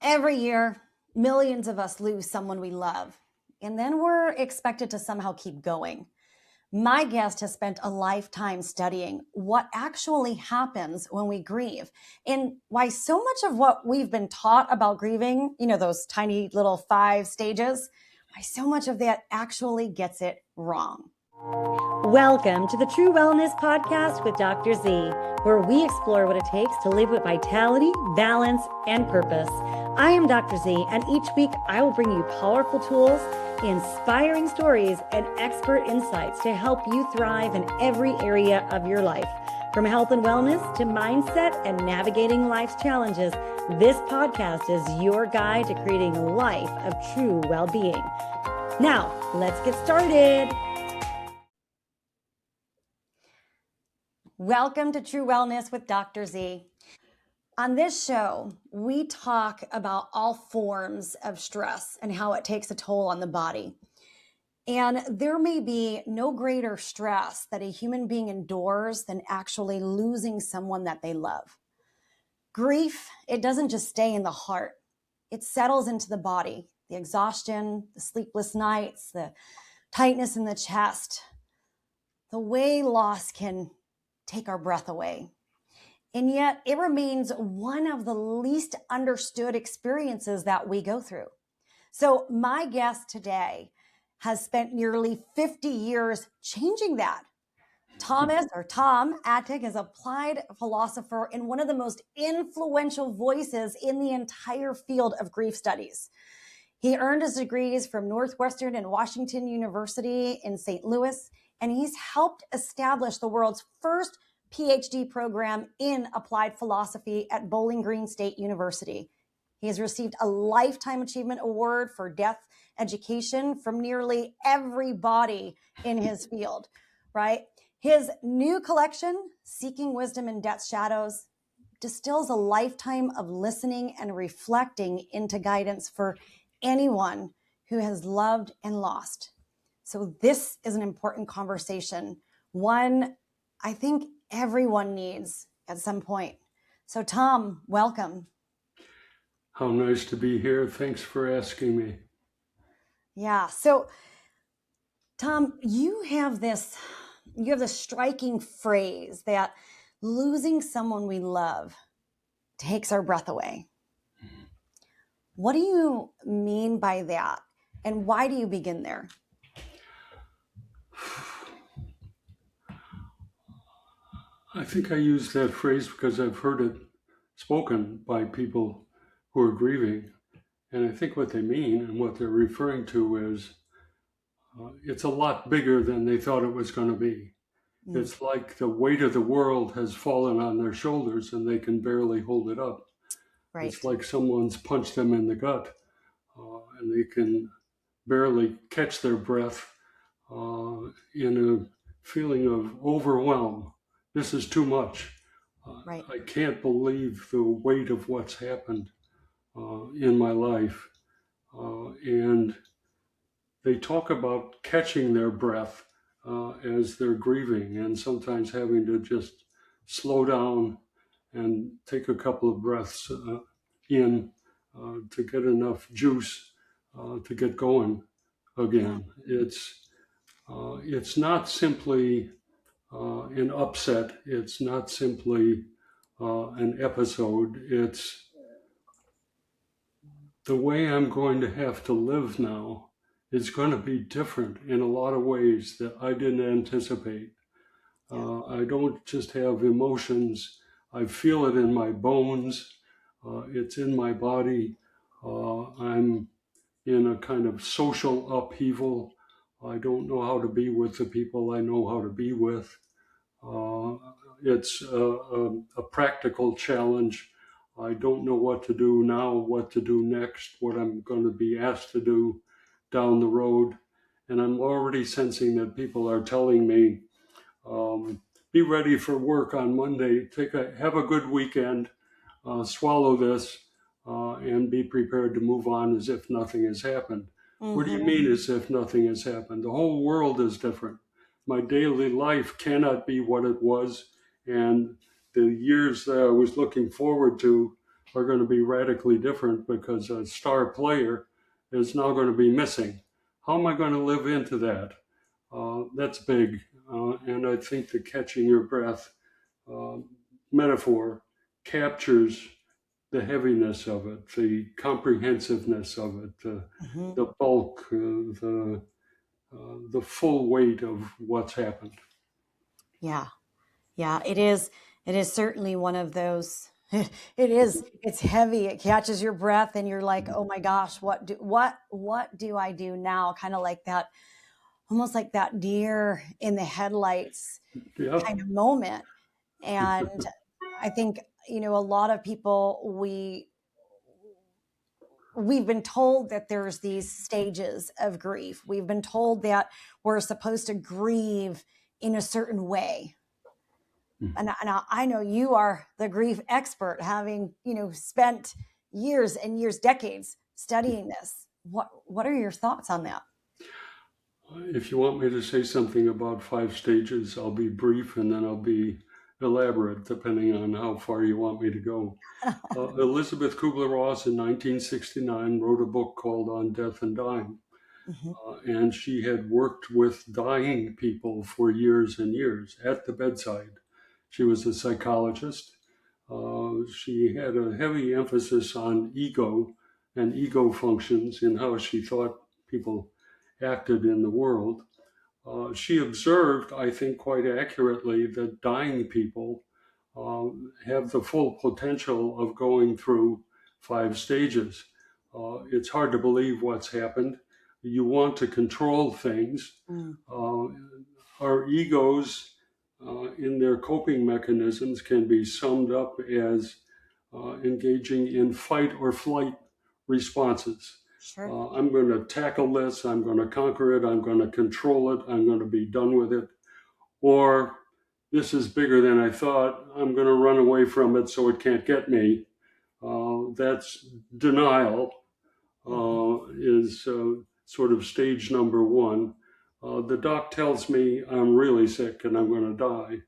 Every year, millions of us lose someone we love, and then we're expected to somehow keep going. My guest has spent a lifetime studying what actually happens when we grieve and why so much of what we've been taught about grieving, those tiny little 5 stages, why so much of that actually gets it wrong. Welcome to the True Wellness Podcast with Dr. Z, where we explore what it takes to live with vitality, balance, and purpose. I am Dr. Z, and each week I will bring you powerful tools, inspiring stories, and expert insights to help you thrive in every area of your life. From health and wellness to mindset and navigating life's challenges, this podcast is your guide to creating a life of true well-being. Now, let's get started. Welcome to True Wellness with Dr. Z. On this show, we talk about all forms of stress and how it takes a toll on the body. And there may be no greater stress that a human being endures than actually losing someone that they love. Grief, it doesn't just stay in the heart. It settles into the body. The exhaustion, the sleepless nights, the tightness in the chest, the way loss can take our breath away. And yet it remains one of the least understood experiences that we go through. So my guest today has spent nearly 50 years changing that. Tom Attig is an applied philosopher and one of the most influential voices in the entire field of grief studies. He earned his degrees from Northwestern and Washington University in St. Louis, and he's helped establish the world's first PhD program in applied philosophy at Bowling Green State University. He has received a Lifetime Achievement Award for deaf education from nearly everybody in his field, right? His new collection, Seeking Wisdom in Death's Shadows, distills a lifetime of listening and reflecting into guidance for anyone who has loved and lost. So this is an important conversation, one I think everyone needs at some point. So Tom, welcome. How nice to be here. Thanks for asking me. Yeah. So Tom, you have this striking phrase that losing someone we love takes our breath away. What do you mean by that? And why do you begin there? I think I use that phrase because I've heard it spoken by people who are grieving. And I think what they mean and what they're referring to is it's a lot bigger than they thought it was going to be. Mm. It's like the weight of the world has fallen on their shoulders and they can barely hold it up. Right. It's like someone's punched them in the gut and they can barely catch their breath in a feeling of overwhelm. This is too much. Right. I can't believe the weight of what's happened in my life. And they talk about catching their breath as they're grieving and sometimes having to just slow down and take a couple of breaths in to get enough juice to get going again. It's not simply an upset. It's not simply an episode. It's the way I'm going to have to live now is going to be different in a lot of ways that I didn't anticipate. I don't just have emotions. I feel it in my bones. It's in my body. I'm in a kind of social upheaval. I don't know how to be with the people I know how to be with. It's a practical challenge. I don't know what to do now, what to do next, what I'm going to be asked to do down the road. And I'm already sensing that people are telling me, be ready for work on Monday, have a good weekend, swallow this, and be prepared to move on as if nothing has happened. Mm-hmm. What do you mean as if nothing has happened? The whole world is different. My daily life cannot be what it was. And the years that I was looking forward to are going to be radically different because a star player is now going to be missing. How am I going to live into that? That's big. And I think the catching your breath uh, metaphor captures the heaviness of it, the comprehensiveness of it, Mm-hmm. the bulk, the full weight of what's happened. Yeah. Yeah, it is. It is certainly one of those. It is. It's heavy. It catches your breath, and you're like, "Oh my gosh, what do I do now?" Kind of like that, almost like that deer in the headlights Yeah. kind of moment. And I think a lot of people we've been told that there's these stages of grief. We've been told that we're supposed to grieve in a certain way. And I know you are the grief expert, having spent years and years, decades studying this. What are your thoughts on that? If you want me to say something about 5 stages, I'll be brief and then I'll be elaborate, depending on how far you want me to go. Elizabeth Kubler-Ross in 1969 wrote a book called On Death and Dying. Mm-hmm. And she had worked with dying people for years and years at the bedside. She was a psychologist. She had a heavy emphasis on ego and ego functions in how she thought people acted in the world. She observed, I think quite accurately, that dying people have the full potential of going through 5 stages. It's hard to believe what's happened. You want to control things. Mm. Our egos, in their coping mechanisms, can be summed up as engaging in fight or flight responses. Sure. I'm going to tackle this, I'm going to conquer it, I'm going to control it, I'm going to be done with it. Or this is bigger than I thought, I'm going to run away from it so it can't get me. That's denial, is sort of stage number one. The doc tells me I'm really sick and I'm going to die.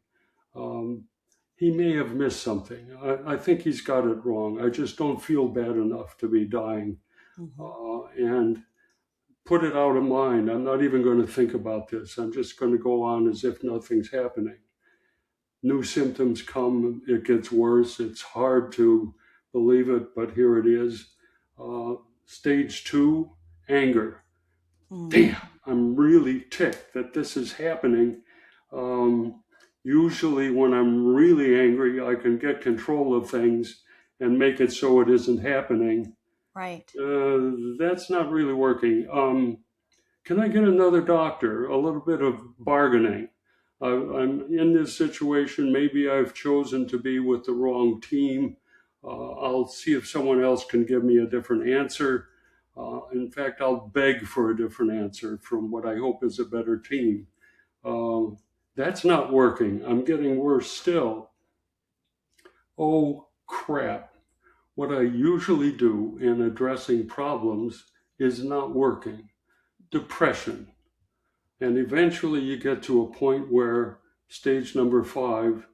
He may have missed something. I think he's got it wrong. I just don't feel bad enough to be dying. And put it out of mind. I'm not even going to think about this. I'm just going to go on as if nothing's happening. New symptoms come, it gets worse. It's hard to believe it, but here it is. Stage 2, anger. Damn, I'm really ticked that this is happening. Usually when I'm really angry, I can get control of things and make it so it isn't happening. Right. That's not really working. Can I get another doctor? A little bit of bargaining. I'm in this situation. Maybe I've chosen to be with the wrong team. I'll see if someone else can give me a different answer. In fact, I'll beg for a different answer from what I hope is a better team. That's not working. I'm getting worse still. Oh, crap. What I usually do in addressing problems is not working. Depression. And eventually you get to a point where stage number 5,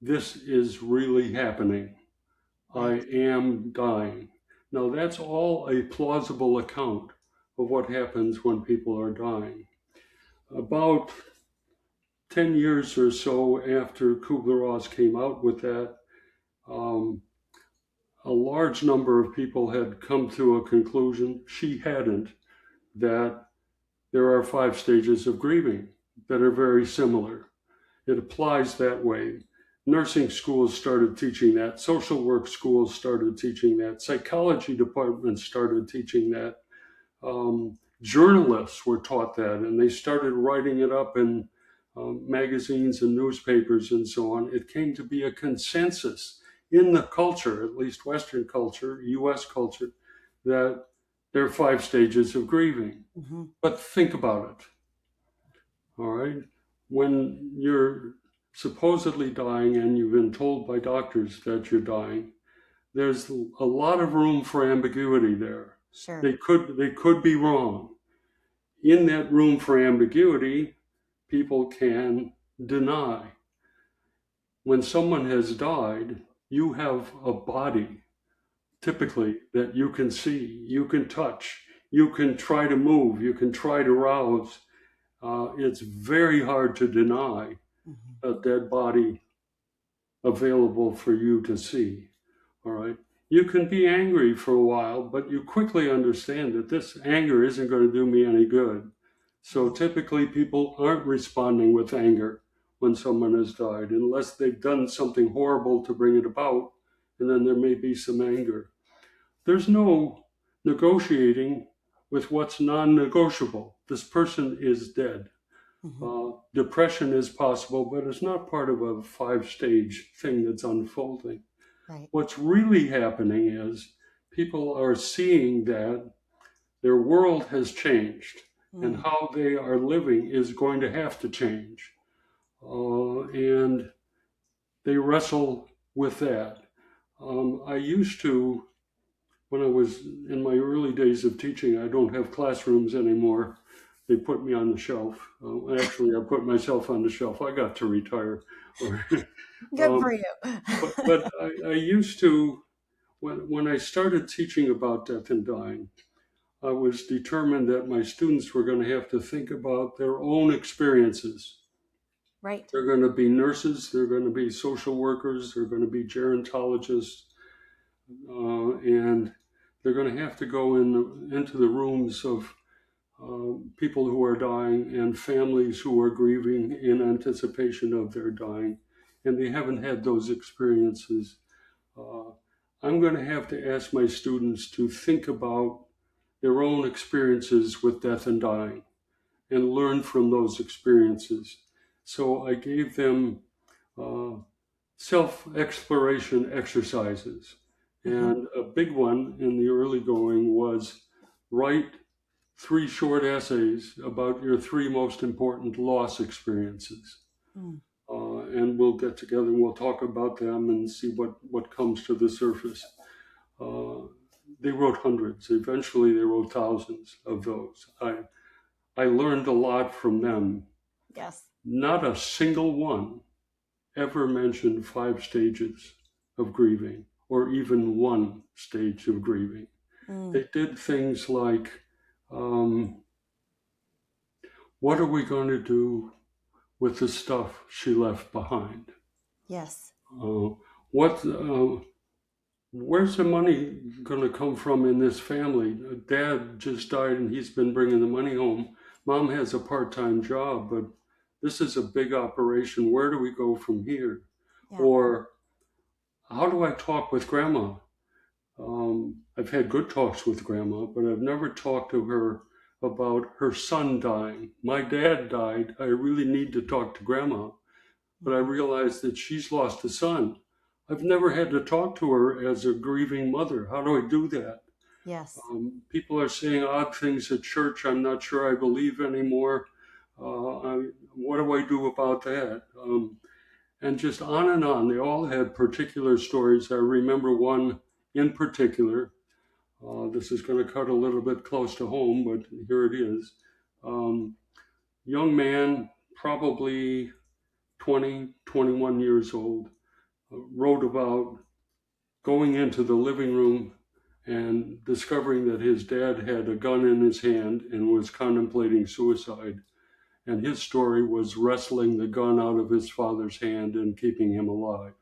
this is really happening. I am dying. Now that's all a plausible account of what happens when people are dying. About 10 years or so after Kubler-Ross came out with that, a large number of people had come to a conclusion, she hadn't, that there are 5 stages of grieving that are very similar. It applies that way. Nursing schools started teaching that. Social work schools started teaching that. Psychology departments started teaching that. Journalists were taught that, and they started writing it up in magazines and newspapers and so on. It came to be a consensus in the culture, at least Western culture, US culture, that there are 5 stages of grieving. But think about it. All right? When you're supposedly dying and you've been told by doctors that you're dying, there's a lot of room for ambiguity there. Sure. They could be wrong. In that room for ambiguity, people can deny. When someone has died, you have a body. typically, that you can see, you can touch, you can try to move, you can try to rouse. It's very hard to deny a dead body available for you to see. All right. You can be angry for a while, but you quickly understand that this anger isn't going to do me any good. So typically people aren't responding with anger when someone has died, unless they've done something horrible to bring it about, and then there may be some anger. There's no negotiating with what's non-negotiable. This person is dead. Depression is possible, but it's not part of a 5-stage thing that's unfolding. Right. What's really happening is people are seeing that their world has changed and how they are living is going to have to change. And they wrestle with that. I used to, when I was in my early days of teaching, I don't have classrooms anymore. They put me on the shelf. Actually, I put myself on the shelf. I got to retire. Good for you. but I used to, when I started teaching about death and dying, I was determined that my students were going to have to think about their own experiences. Right. They're going to be nurses, they're going to be social workers, they're going to be gerontologists, and they're going to have to go into the rooms of people who are dying and families who are grieving in anticipation of their dying, and they haven't had those experiences. I'm going to have to ask my students to think about their own experiences with death and dying and learn from those experiences. So I gave them self-exploration exercises. And a big one in the early going was write 3 short essays about your 3 most important loss experiences. And we'll get together and we'll talk about them and see what comes to the surface. They wrote hundreds. Eventually, they wrote thousands of those. I learned a lot from them. Yes. Not a single one ever mentioned 5 stages of grieving or even 1 stage of grieving. They did things like, what are we going to do with the stuff she left behind? Yes. Where's the money going to come from in this family? Dad just died and he's been bringing the money home. Mom has a part-time job, but this is a big operation. Where do we go from here? Yeah. Or how do I talk with Grandma? I've had good talks with Grandma, but I've never talked to her about her son dying. My dad died. I really need to talk to Grandma, but I realized that she's lost a son. I've never had to talk to her as a grieving mother. How do I do that? Yes. People are saying odd things at church I'm not sure I believe anymore. What do I do about that? And just on and on. They all had particular stories. I remember one in particular. This is going to cut a little bit close to home, but here it is. Young man, probably 20, 21 years old, wrote about going into the living room and discovering that his dad had a gun in his hand and was contemplating suicide. And his story was wrestling the gun out of his father's hand and keeping him alive.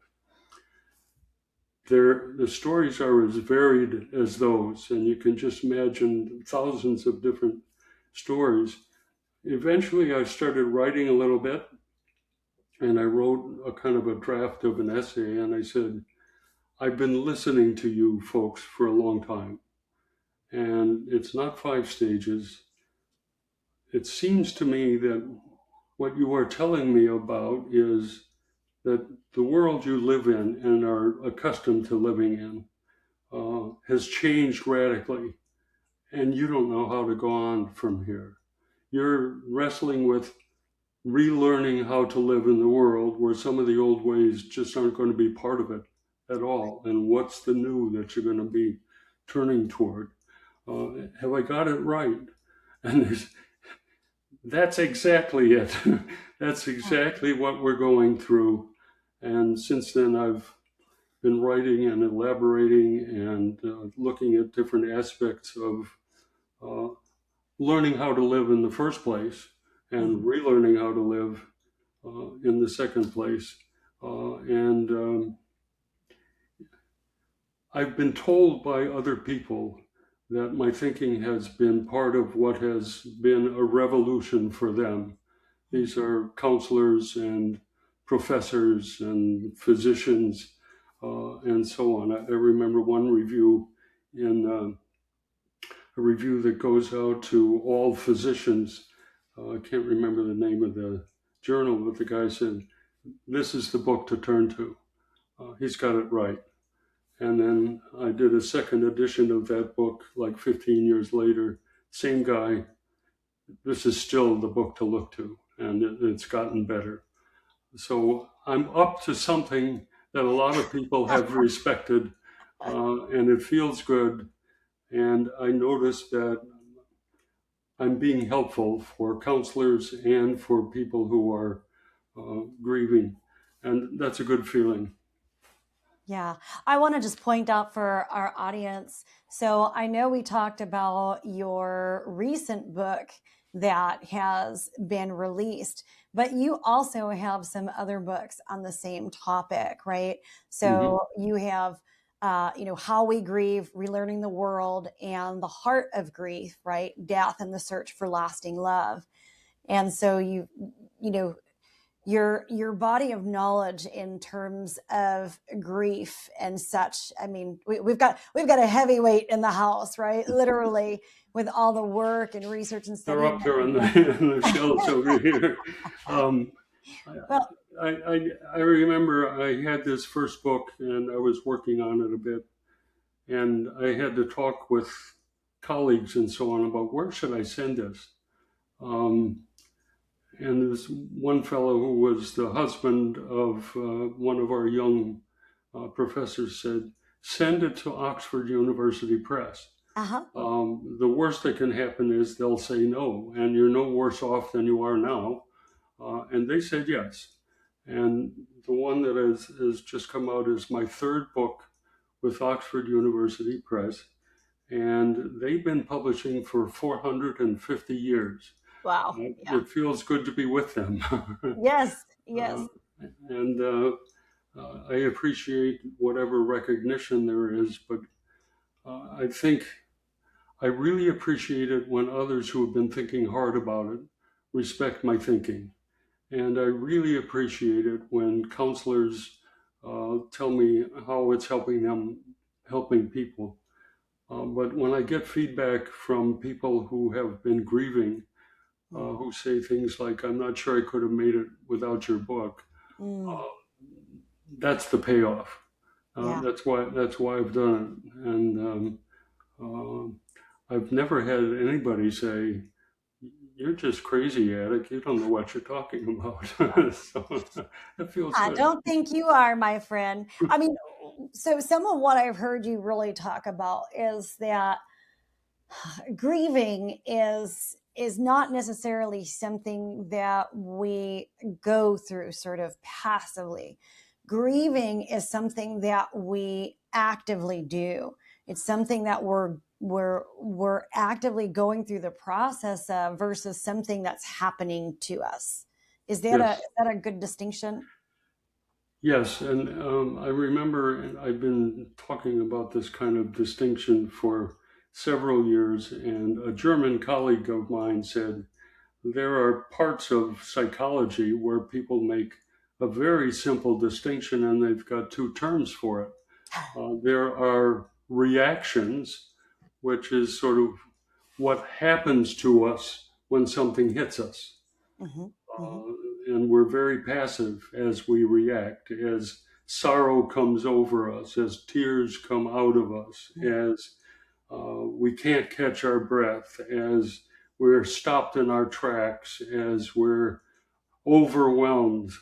The stories are as varied as those, and you can just imagine thousands of different stories. Eventually, I started writing a little bit, and I wrote a kind of a draft of an essay, and I said, I've been listening to you folks for a long time, and it's not 5 stages. It seems to me that what you are telling me about is that the world you live in and are accustomed to living in has changed radically, and you don't know how to go on from here. You're wrestling with relearning how to live in the world where some of the old ways just aren't going to be part of it at all. And what's the new that you're going to be turning toward? Have I got it right? And that's exactly it. That's exactly what we're going through. And since then, I've been writing and elaborating and looking at different aspects of learning how to live in the first place and relearning how to live in the second place. And I've been told by other people that my thinking has been part of what has been a revolution for them. These are counselors and professors and physicians and so on. I remember one review in a review that goes out to all physicians. I can't remember the name of the journal, but the guy said, "This is the book to turn to. He's got it right." And then I did a second edition of that book like 15 years later. Same guy, "This is still the book to look to," and it's gotten better. So I'm up to something that a lot of people have respected, and it feels good. And I noticed that I'm being helpful for counselors and for people who are grieving. And that's a good feeling. Yeah, I want to just point out for our audience. So I know we talked about your recent book that has been released, but you also have some other books on the same topic, right? So you have, How We Grieve, Relearning the World, and The Heart of Grief, right? Death and the Search for Lasting Love. And so you know, your body of knowledge in terms of grief and such. I mean, we've got a heavyweight in the house, right? Literally, with all the work and research and study. They're up there in the shelves over here. Well, I remember I had this first book and I was working on it a bit, and I had to talk with colleagues and so on about where should I send this. And this one fellow who was the husband of one of our young professors said, "Send it to Oxford University Press." The worst that can happen is they'll say no, and you're no worse off than you are now. And they said yes. And the one that has just come out is my third book with Oxford University Press. And they've been publishing for 450 years. wow. It feels good to be with them. Yes. And I appreciate whatever recognition there is, but I think I really appreciate it when others who have been thinking hard about it respect my thinking. And I really appreciate it when counselors tell me how it's helping people. But when I get feedback from people who have been grieving, who say things like, "I'm not sure I could have made it without your book," that's the payoff. That's why I've done it. And I've never had anybody say, "You're just crazy, Attic. You don't know what you're talking about." So it feels I good. don't think you are, my friend. I mean, so some of what I've heard you really talk about is that grieving is not necessarily something that we go through sort of passively. Grieving is something that we actively do. It's something that we're actively going through the process of versus something that's happening to us. Is that a good distinction? Yes, and I remember, and I've been talking about this kind of distinction for several years, and a German colleague of mine said, there are parts of psychology where people make a very simple distinction and they've got two terms for it. There are reactions, which is sort of what happens to us when something hits us. And we're very passive as we react, as sorrow comes over us, as tears come out of us, as we can't catch our breath, as we're stopped in our tracks, as we're overwhelmed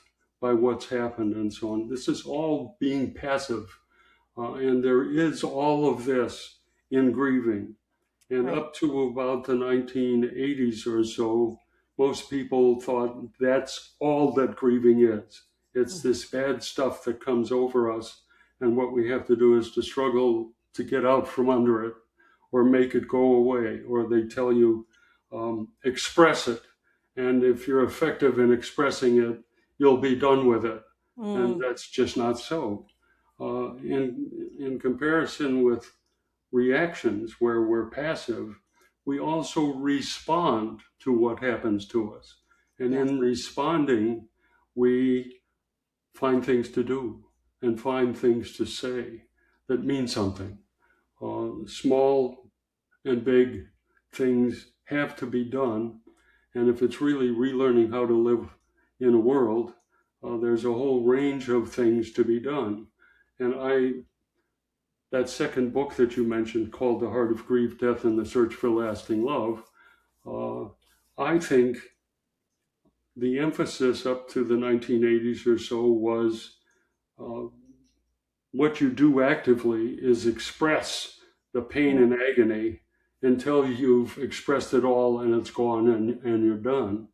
by what's happened and so on. This is all being passive. And there is all of this in grieving. And up to about the 1980s or so, most people thought that's all that grieving is. It's this bad stuff that comes over us and what we have to do is to struggle to get out from under it or make it go away, or they tell you express it, and if you're effective in expressing it, you'll be done with it. And that's just not so. In comparison with reactions where we're passive, we also respond to what happens to us. And in responding, we find things to do and find things to say that mean something. Small and big things have to be done. And if it's really relearning how to live in a world, there's a whole range of things to be done. And that second book that you mentioned, called The Heart of Grief, Death, and the Search for Lasting Love, I think the emphasis up to the 1980s or so was what you do actively is express the pain and agony until you've expressed it all and it's gone and you're done.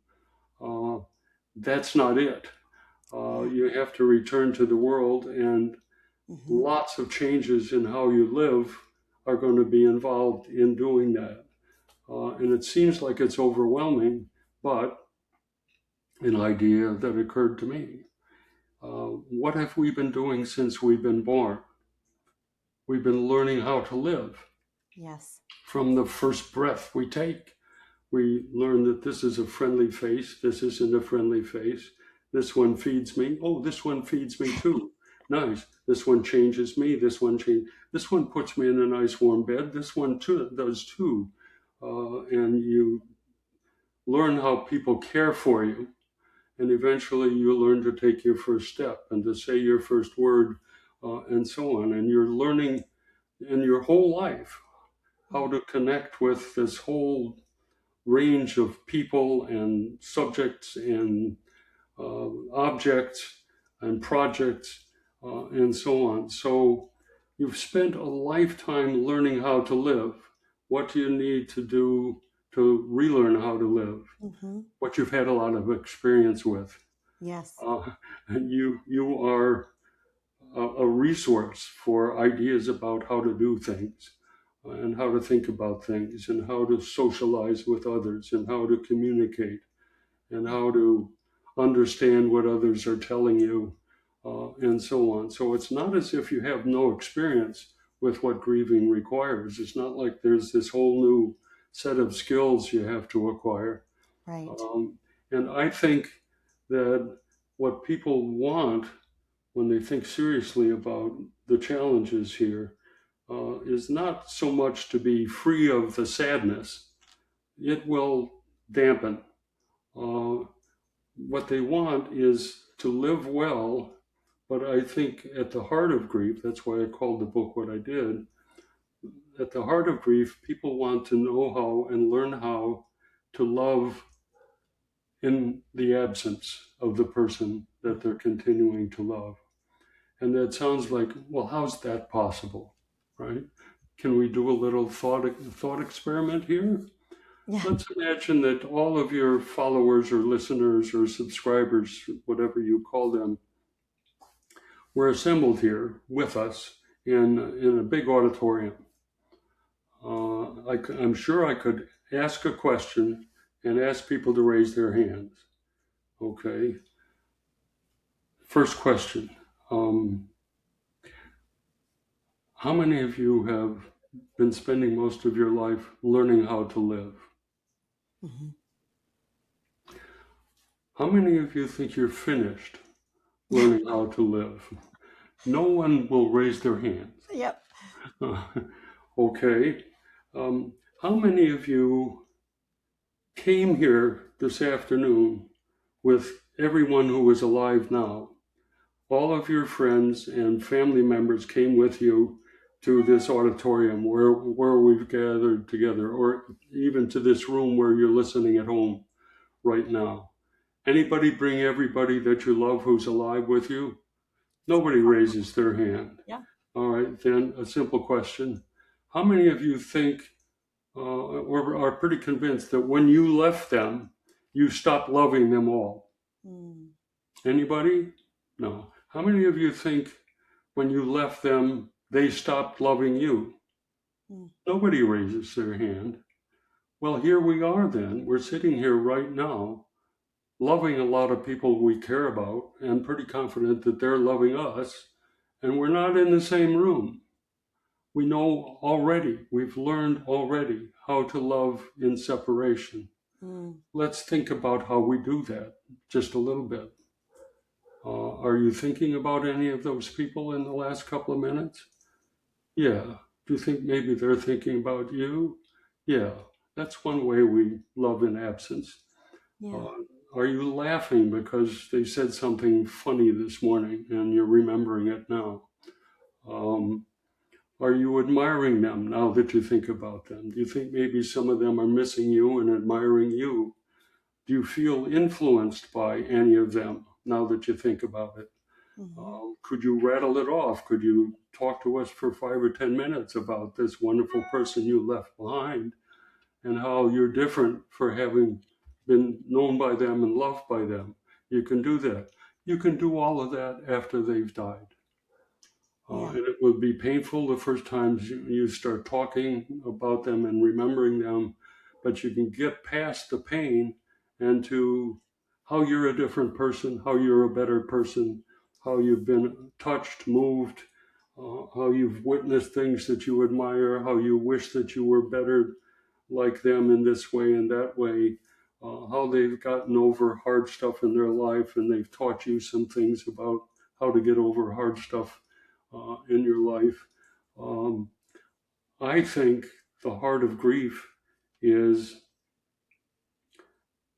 That's not it. You have to return to the world, and lots of changes in how you live are going to be involved in doing that. And it seems like it's overwhelming, but an idea that occurred to me. What have we been doing since we've been born? We've been learning how to live. Yes. From the first breath we take, we learn that this is a friendly face, this isn't a friendly face. This one feeds me. Oh, this one feeds me too. Nice. This one changes me. This one puts me in a nice warm bed. This one too does too. And you learn how people care for you. And eventually you learn to take your first step and to say your first word, and so on. And you're learning in your whole life how to connect with this whole range of people and subjects and objects and projects, and so on. So you've spent a lifetime learning how to live. What do you need to do to relearn how to live? What you've had a lot of experience with. Yes. And you are a resource for ideas about how to do things and how to think about things and how to socialize with others and how to communicate and how to understand what others are telling you, and so on. So it's not as if you have no experience with what grieving requires. It's not like there's this whole new set of skills you have to acquire. Right. And I think that what people want when they think seriously about the challenges here is not so much to be free of the sadness. It will dampen. What they want is to live well, but I think at the heart of grief, that's why I called the book what I did, at the heart of grief, people want to know how and learn how to love in the absence of the person that they're continuing to love. And that sounds like, well, how's that possible, right? Can we do a little thought experiment here? Yeah. Let's imagine that all of your followers or listeners or subscribers, whatever you call them, were assembled here with us in a big auditorium. I'm sure I could ask a question and ask people to raise their hands. Okay. First question. How many of you have been spending most of your life learning how to live? How many of you think you're finished learning how to live? No one will raise their hands. Yep. Okay. How many of you came here this afternoon with everyone who is alive now? All of your friends and family members came with you to this auditorium where we've gathered together, or even to this room where you're listening at home right now. Anybody bring everybody that you love who's alive with you? Nobody raises their hand. Yeah. All right, then a simple question. How many of you think or are pretty convinced that when you left them, you stopped loving them all? Anybody? No. How many of you think when you left them, they stopped loving you. Nobody raises their hand. Well, here we are then. We're sitting here right now, loving a lot of people we care about and pretty confident that they're loving us, and we're not in the same room. We know already, we've learned already how to love in separation. Let's think about how we do that just a little bit. Are you thinking about any of those people in the last couple of minutes? Yeah. Do you think maybe they're thinking about you? Yeah. That's one way we love in absence. Yeah. Are you laughing because they said something funny this morning and you're remembering it now? Are you admiring them now that you think about them? Do you think maybe some of them are missing you and admiring you? Do you feel influenced by any of them now that you think about it? Could you rattle it off? Could you talk to us for 5 or 10 minutes about this wonderful person you left behind and how you're different for having been known by them and loved by them? You can do that. You can do all of that after they've died. And it will be painful the first times you start talking about them and remembering them, but you can get past the pain and to how you're a different person, how you're a better person, how you've been touched, moved, how you've witnessed things that you admire, how you wish that you were better like them in this way and that way, how they've gotten over hard stuff in their life and they've taught you some things about how to get over hard stuff in your life. I think the heart of grief is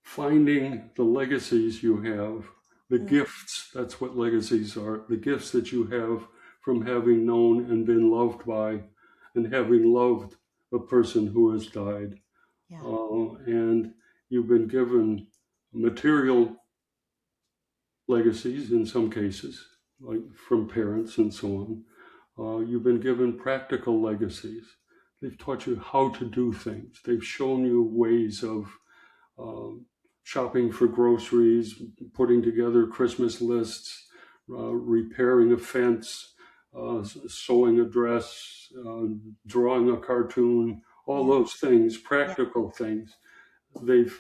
finding the legacies you have, the gifts, that's what legacies are, the gifts that you have from having known and been loved by and having loved a person who has died. And you've been given material legacies in some cases, like from parents and so on. You've been given practical legacies. They've taught you how to do things. They've shown you ways of shopping for groceries, putting together Christmas lists, repairing a fence, sewing a dress, drawing a cartoon, all those things, practical things. They've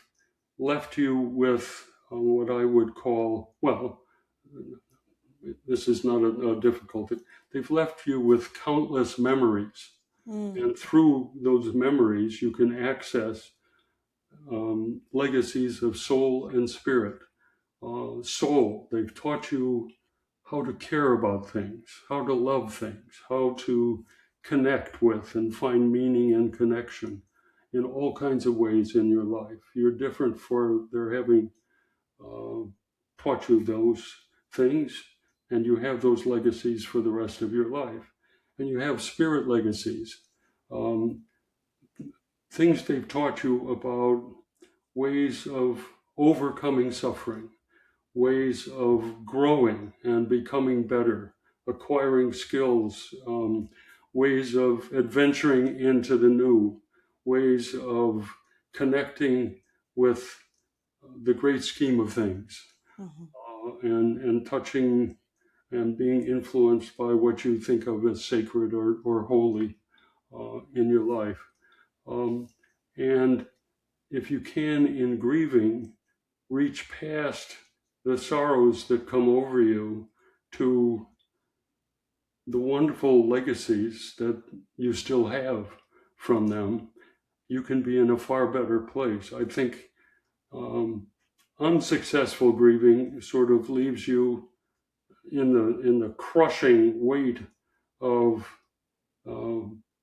left you with what I would call, well, this is not a difficulty. They've left you with countless memories. And through those memories, you can access legacies of soul and spirit. Soul, they've taught you how to care about things, how to love things, how to connect with and find meaning and connection in all kinds of ways in your life. You're different for their having taught you those things, and you have those legacies for the rest of your life. And you have spirit legacies, things they've taught you about ways of overcoming suffering, ways of growing and becoming better, acquiring skills, ways of adventuring into the new, ways of connecting with the great scheme of things, and touching and being influenced by what you think of as sacred or holy in your life. And if you can, in grieving, reach past the sorrows that come over you to the wonderful legacies that you still have from them, you can be in a far better place. I think unsuccessful grieving sort of leaves you in the crushing weight of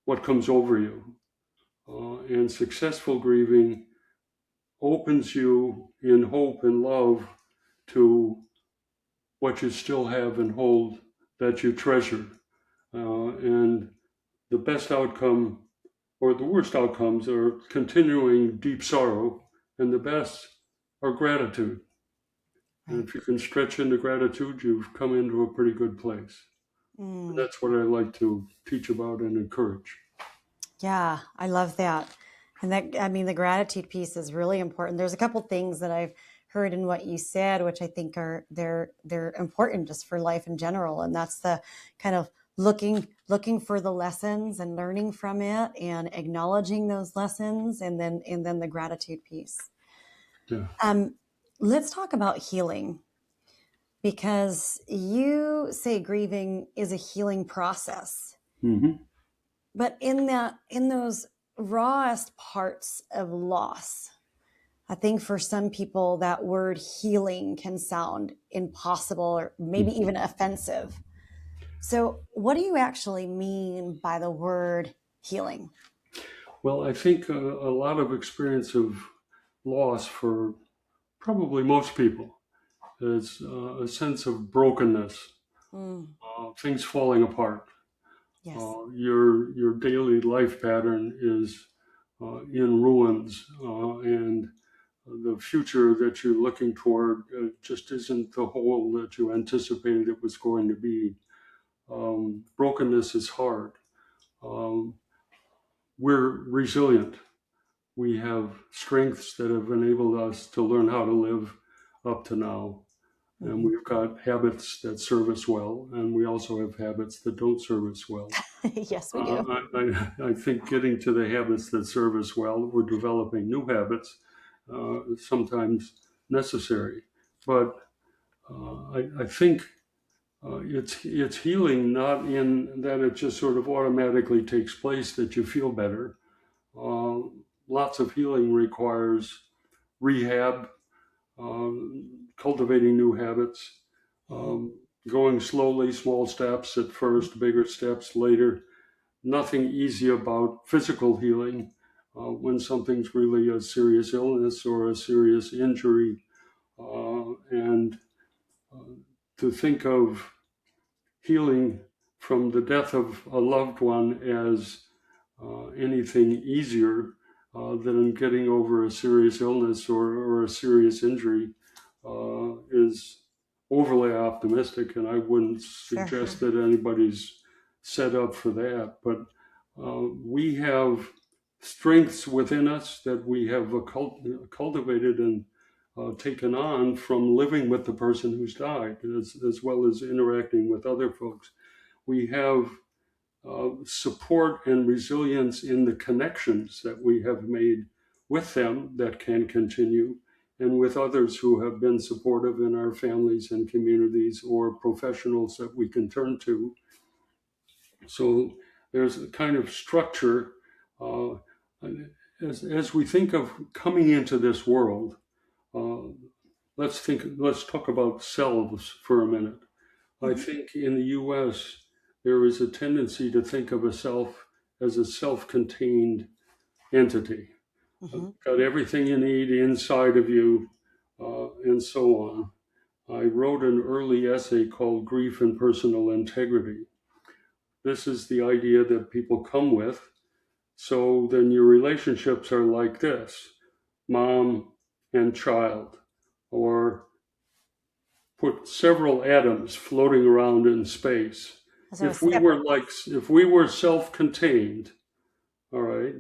what comes over you. And successful grieving opens you in hope and love to what you still have and hold that you treasure. And the best outcome or the worst outcomes are continuing deep sorrow, and the best are gratitude. And if you can stretch into gratitude, you've come into a pretty good place. And that's what I like to teach about and encourage. Yeah, I love that. And that, I mean, the gratitude piece is really important. There's a couple things that I've heard in what you said, which I think are they're important just for life in general. And that's the kind of looking for the lessons and learning from it and acknowledging those lessons, and then the gratitude piece. Yeah. Let's talk about healing, because you say grieving is a healing process. Mm-hmm. But in those rawest parts of loss, I think for some people that word healing can sound impossible or maybe even offensive. So what do you actually mean by the word healing? Well, I think a lot of experience of loss for probably most people is a sense of brokenness, Mm, things falling apart. yes. Your daily life pattern is in ruins, and the future that you're looking toward just isn't the whole that you anticipated it was going to be. Brokenness is hard. Um, we're resilient. We have strengths that have enabled us to learn how to live up to now. And Mhm. we've got habits that serve us well, and we also have habits that don't serve us well. Yes, we do. I think getting to the habits that serve us well, we're developing new habits, sometimes necessary. But I think it's healing, not in that it just sort of automatically takes place that you feel better. Uh, Lots of healing requires rehab, cultivating new habits, Mhm. um, going slowly, small steps at first, bigger steps later. Nothing easy about physical healing when something's really a serious illness or a serious injury. And to think of healing from the death of a loved one as anything easier than getting over a serious illness or a serious injury is overly optimistic, and I wouldn't Sure. suggest that anybody's set up for that. But we have strengths within us that we have cultivated and taken on from living with the person who's died, as well as interacting with other folks. We have support and resilience in the connections that we have made with them that can continue, and with others who have been supportive in our families and communities or professionals that we can turn to. So there's a kind of structure. Uh, as we think of coming into this world, uh, let's talk about selves for a minute. I Mhm. think in the US, there is a tendency to think of a self as a self contained entity. Mhm. Got everything you need inside of you, and so on. I wrote an early essay called Grief and Personal Integrity. This is the idea that people come with. So then your relationships are like this: mom and child, or put several atoms floating around in space. So separate. If we were self-contained, all right,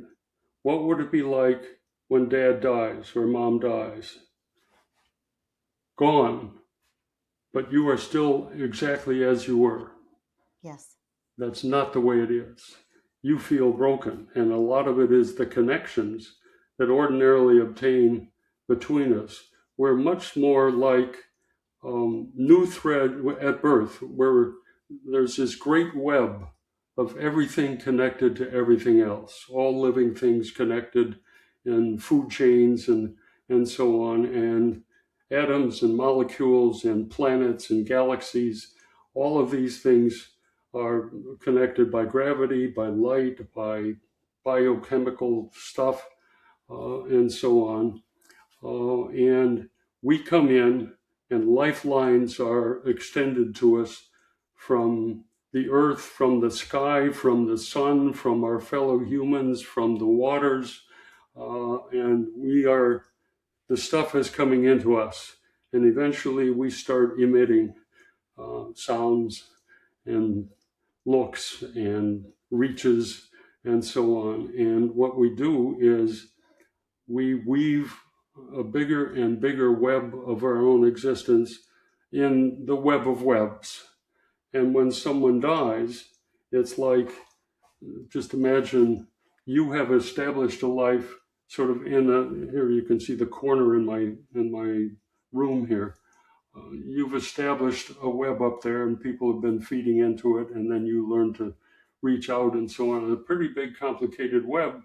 what would it be like when dad dies or mom dies? Gone, but you are still exactly as you were. Yes. That's not the way it is. You feel broken, and a lot of it is the connections that ordinarily obtain between us. We're much more like new thread at birth, where there's this great web of everything connected to everything else, all living things connected in food chains and so on, and atoms and molecules and planets and galaxies. All of these things are connected by gravity, by light, by biochemical stuff, and so on. And we come in, and lifelines are extended to us from the earth, from the sky, from the sun, from our fellow humans, from the waters. And the stuff is coming into us. And eventually we start emitting sounds and looks and reaches and so on. And what we do is we weave a bigger and bigger web of our own existence in the web of webs. And when someone dies, it's like, just imagine you have established a life sort of here you can see the corner in my room here. You've established a web up there and people have been feeding into it, and then you learn to reach out and so on. A pretty big, complicated web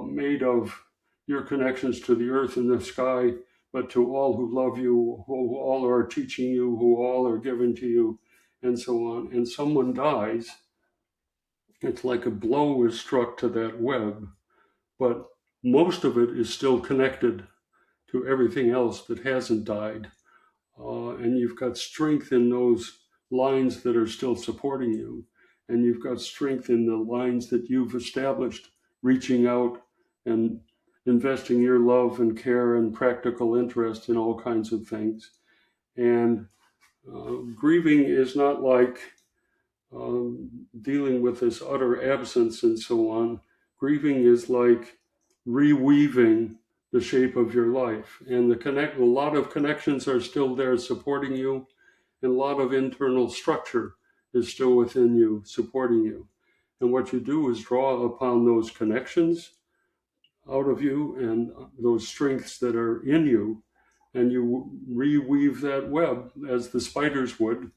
made of your connections to the earth and the sky, but to all who love you, who all are teaching you, who all are giving to you, and so on. And someone dies, it's like a blow is struck to that web, but most of it is still connected to everything else that hasn't died. And you've got strength in those lines that are still supporting you. And you've got strength in the lines that you've established, reaching out and investing your love and care and practical interest in all kinds of things. And grieving is not like dealing with this utter absence and so on. Grieving is like reweaving the shape of your life, and a lot of connections are still there supporting you, and a lot of internal structure is still within you supporting you. And what you do is draw upon those connections out of you and those strengths that are in you, and you reweave that web as the spiders would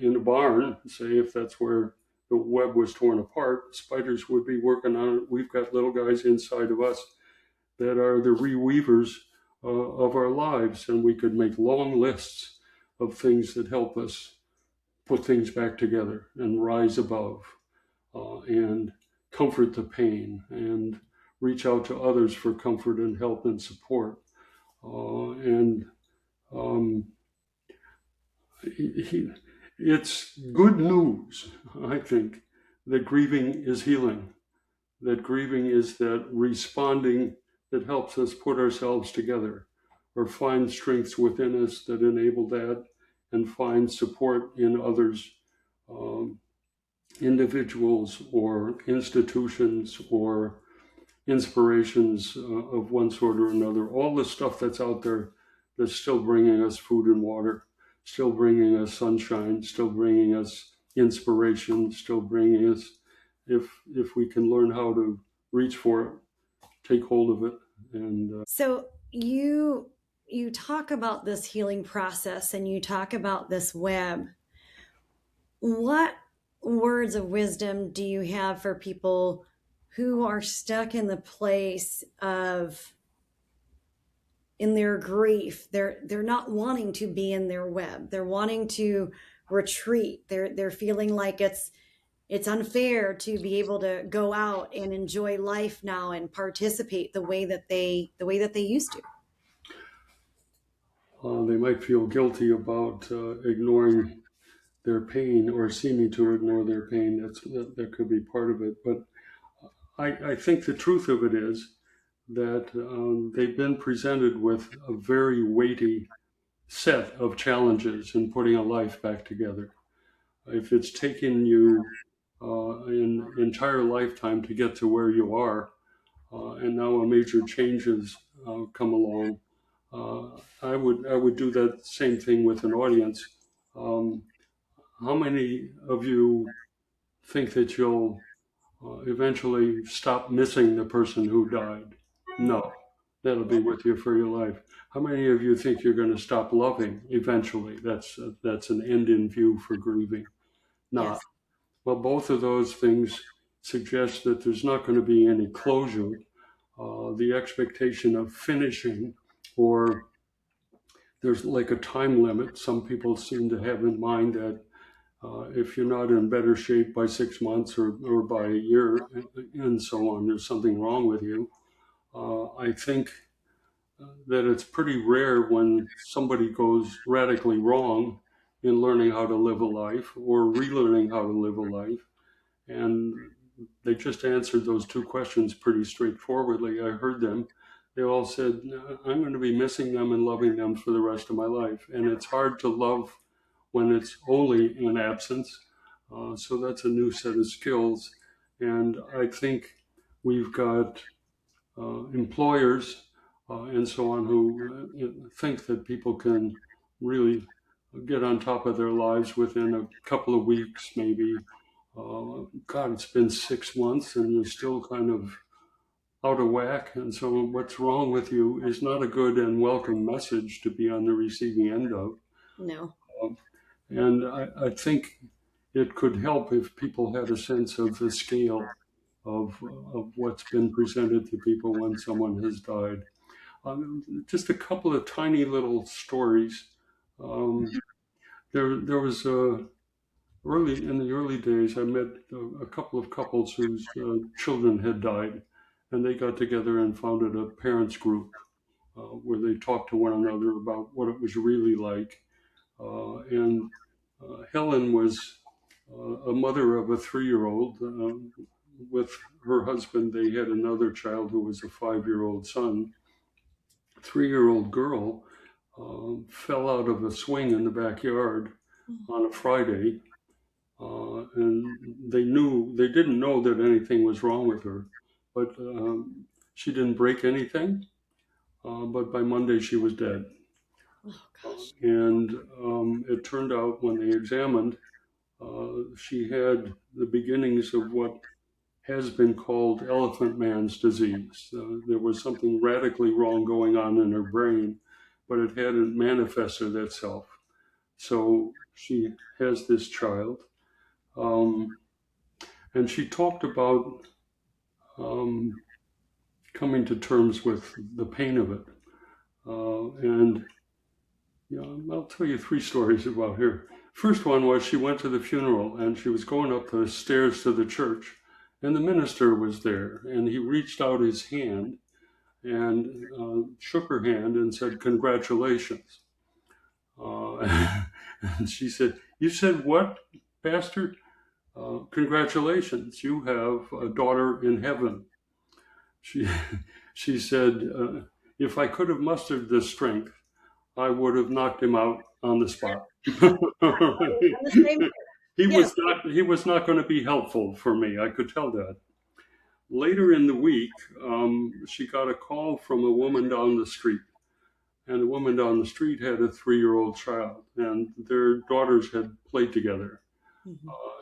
in a barn. Say, if that's where the web was torn apart, spiders would be working on it. We've got little guys inside of us that are the reweavers of our lives, and we could make long lists of things that help us put things back together and rise above and comfort the pain and reach out to others for comfort and help and support. And it's good news, I think, that grieving is healing, that grieving is that responding that helps us put ourselves together or find strengths within us that enable that and find support in others, individuals or institutions or inspirations of one sort or another. All the stuff that's out there that's still bringing us food and water, still bringing us sunshine, still bringing us inspiration, still bringing us, if we can learn how to reach for it, take hold of it. And so you talk about this healing process and you talk about this web. What words of wisdom do you have for people who are stuck in the place of, in their grief, they're not wanting to be in their web, they're wanting to retreat, they're feeling like it's unfair to be able to go out and enjoy life now and participate the way that they used to? They might feel guilty about ignoring their pain or seeming to ignore their pain. That could be part of it. But I think the truth of it is that they've been presented with a very weighty set of challenges in putting a life back together. If it's taken you an entire lifetime to get to where you are, and now a major change has come along, I would do that same thing with an audience. How many of you think that you'll eventually stop missing the person who died? No, that'll be with you for your life. How many of you think you're going to stop loving eventually? That's an end in view for grieving. Not. Yes. Well, both of those things suggest that there's not going to be any closure. The expectation of finishing, or there's like a time limit. Some people seem to have in mind that if you're not in better shape by 6 months or by a year and so on, there's something wrong with you. I think that it's pretty rare when somebody goes radically wrong in learning how to live a life or relearning how to live a life. And they just answered those two questions pretty straightforwardly. I heard them. They all said, I'm going to be missing them and loving them for the rest of my life. And it's hard to love when it's only an absence. So that's a new set of skills. And I think we've got employers and so on, who think that people can really get on top of their lives within a couple of weeks, maybe. God, it's been 6 months and you're still kind of out of whack. And so, what's wrong with you is not a good and welcome message to be on the receiving end of. No. And I think it could help if people had a sense of the scale of what's been presented to people when someone has died. Just a couple of tiny little stories. There was in the early days, I met a couple of couples whose children had died, and they got together and founded a parents group where they talked to one another about what it was really like. And Helen was a mother of a 3-year-old. With her husband, they had another child who was a 5-year-old son. 3-year-old girl fell out of a swing in the backyard on a Friday, and they didn't know that anything was wrong with her, but she didn't break anything. But by Monday, she was dead. Oh, gosh. And it turned out when they examined, she had the beginnings of what has been called elephant man's disease. There was something radically wrong going on in her brain, but it hadn't manifested itself. So she has this child. And she talked about coming to terms with the pain of it. And I'll tell you 3 stories about her. First one was she went to the funeral and she was going up the stairs to the church, and the minister was there, and he reached out his hand and shook her hand and said, "Congratulations." And she said, "You said what, Pastor?" "Congratulations, you have a daughter in heaven." She, she said, "If I could have mustered the strength, I would have knocked him out on the spot." He was not going to be helpful for me. I could tell that. Later in the week, she got a call from a woman down the street, and the woman down the street had a 3-year-old child, and their daughters had played together.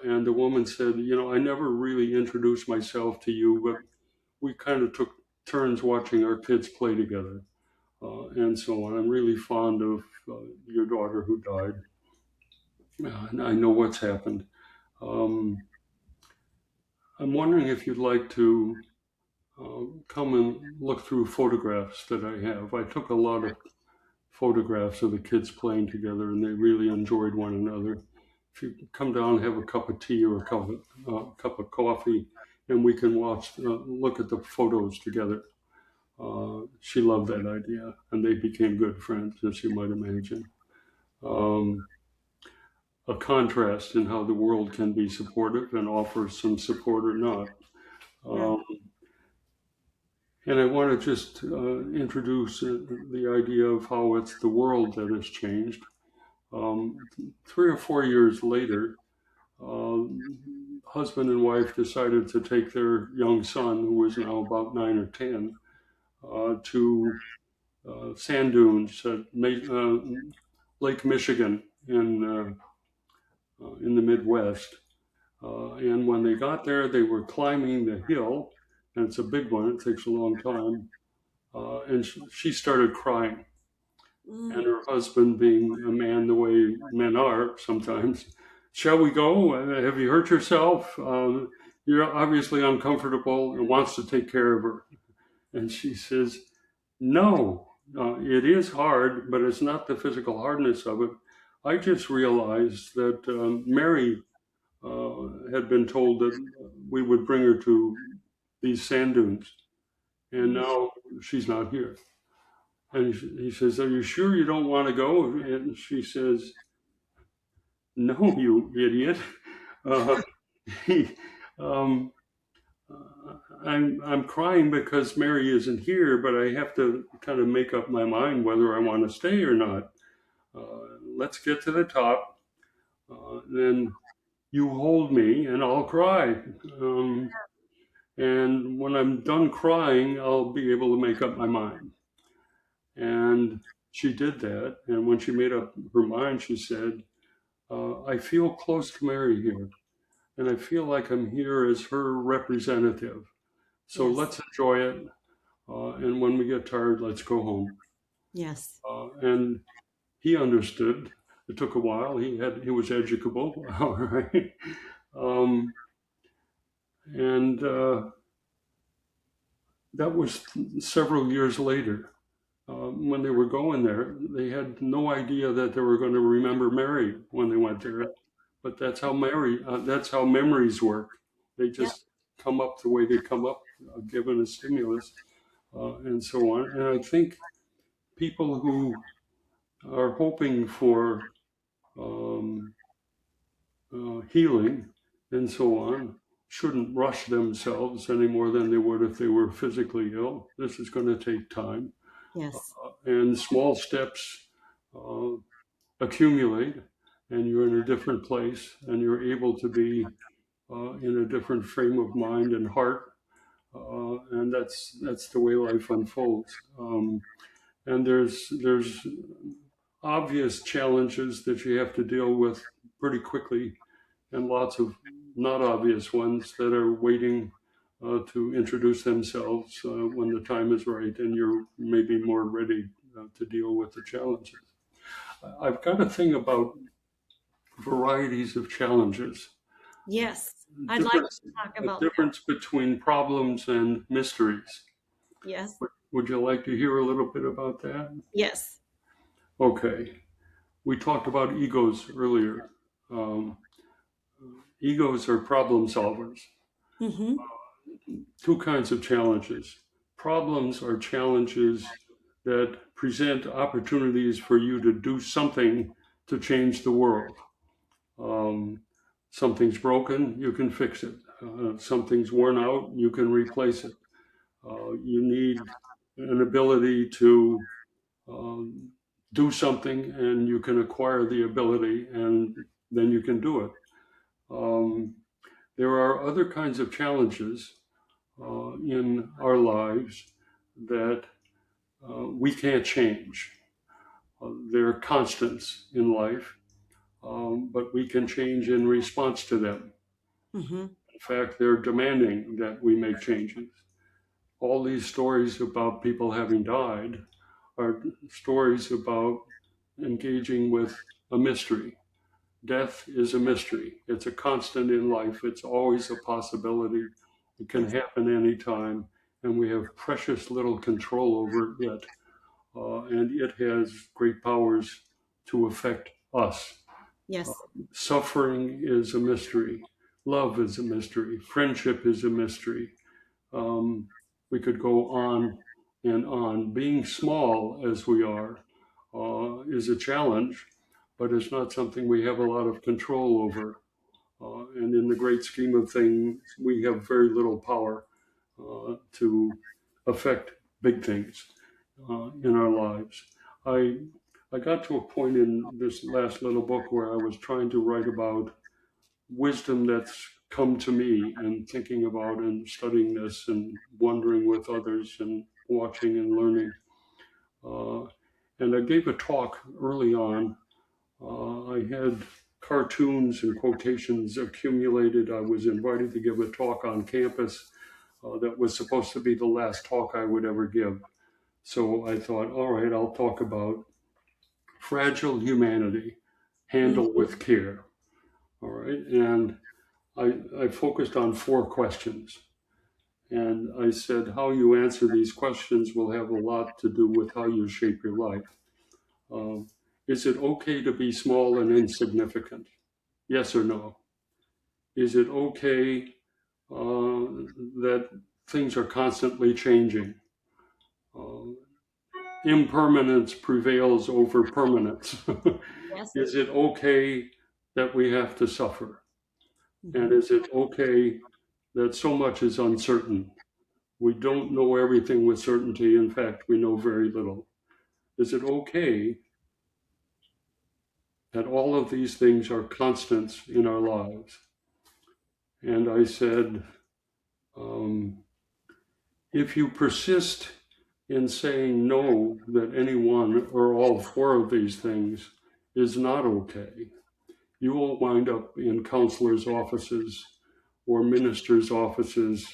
And the woman said, "I never really introduced myself to you, but we kind of took turns watching our kids play together, and so on. I'm really fond of your daughter who died. And I know what's happened. I'm wondering if you'd like to come and look through photographs that I have. I took a lot of photographs of the kids playing together, and they really enjoyed one another. If you come down, have a cup of tea or a cup of coffee, and we can look at the photos together. She loved that idea, and they became good friends, as you might imagine. A contrast in how the world can be supportive and offer some support or not. And I want to just introduce the idea of how it's the world that has changed. 3 or 4 years later, husband and wife decided to take their young son, who was now about 9 or 10, to sand dunes at Lake Michigan in the Midwest. And when they got there, they were climbing the hill, and it's a big one, it takes a long time. And she started crying. And her husband, being a man the way men are sometimes, "Shall we go? Have you hurt yourself? You're obviously uncomfortable," and wants to take care of her. And she says, "No, it is hard, but it's not the physical hardness of it. I just realized that Mary had been told that we would bring her to these sand dunes, and now she's not here." And he says, "Are you sure you don't want to go?" And she says, "No, you idiot. He, um, I'm crying because Mary isn't here, but I have to kind of make up my mind whether I want to stay or not. Let's get to the top. Then you hold me and I'll cry. And when I'm done crying, I'll be able to make up my mind." And she did that. And when she made up her mind, she said, I feel close to Mary here. And I feel like I'm here as her representative. So Yes. let's enjoy it. And when we get tired, let's go home. Yes. And he understood. It took a while. He was educable, all right. And that was several years later. When they were going there, they had no idea that they were going to remember Mary when they went there. But that's how that's how memories work. They Yep. just come up the way they come up, given a stimulus, and so on. And I think people who are hoping for um, healing and so on shouldn't rush themselves any more than they would if they were physically ill. This is going to take time. Yes. And small steps accumulate, and you're in a different place, and you're able to be in a different frame of mind and heart. And that's the way life unfolds. And there's obvious challenges that you have to deal with pretty quickly, and lots of not obvious ones that are waiting to introduce themselves when the time is right and you're maybe more ready to deal with the challenges. I've got a thing about varieties of challenges. Yes. I'd like Difference, to talk a about that. difference between problems and mysteries. Yes. Would you like to hear a little bit about that? Yes. Okay. We talked about egos earlier. Um, Egos are problem solvers. Mm-hmm. Two kinds of challenges. Problems are challenges that present opportunities for you to do something to change the world. Um, Something's broken, you can fix it. Something's worn out, you can replace it. You need an ability to um, do something, and you can acquire the ability, and then you can do it. Um, there are other kinds of challenges in our lives that we can't change. They're constants in life, but we can change in response to them. Mm-hmm. In fact, they're demanding that we make changes. All these stories about people having died are stories about engaging with a mystery. Death is a mystery. It's a constant in life. It's always a possibility. It can Yes. happen anytime, and we have precious little control over it. And it has great powers to affect us. Yes. Suffering is a mystery. Love is a mystery. Friendship is a mystery. Um, we could go on and on. Being small as we are is a challenge, but it's not something we have a lot of control over. And in the great scheme of things, we have very little power to affect big things in our lives. I I got to a point in this last little book where I was trying to write about wisdom that's come to me, and thinking about and studying this and wondering with others and watching and learning. Uh, and I gave a talk early on. I had cartoons and quotations accumulated. I was invited to give a talk on campus that was supposed to be the last talk I would ever give. So I thought, all right, I'll talk about fragile humanity, Mm-hmm. handled with care. All right. And I focused on four questions. And I said, how you answer these questions will have a lot to do with how you shape your life. Um, is it okay to be small and insignificant? Yes or no? Is it okay that things are constantly changing? Uh, Impermanence prevails over permanence. Yes. Is it okay that we have to suffer? And Mm-hmm. is it okay that so much is uncertain? We don't know everything with certainty. In fact, we know very little. Is it okay that all of these things are constants in our lives? And I said, um, if you persist in saying no that any one or all four of these things is not okay. You will wind up in counselors' offices or ministers' offices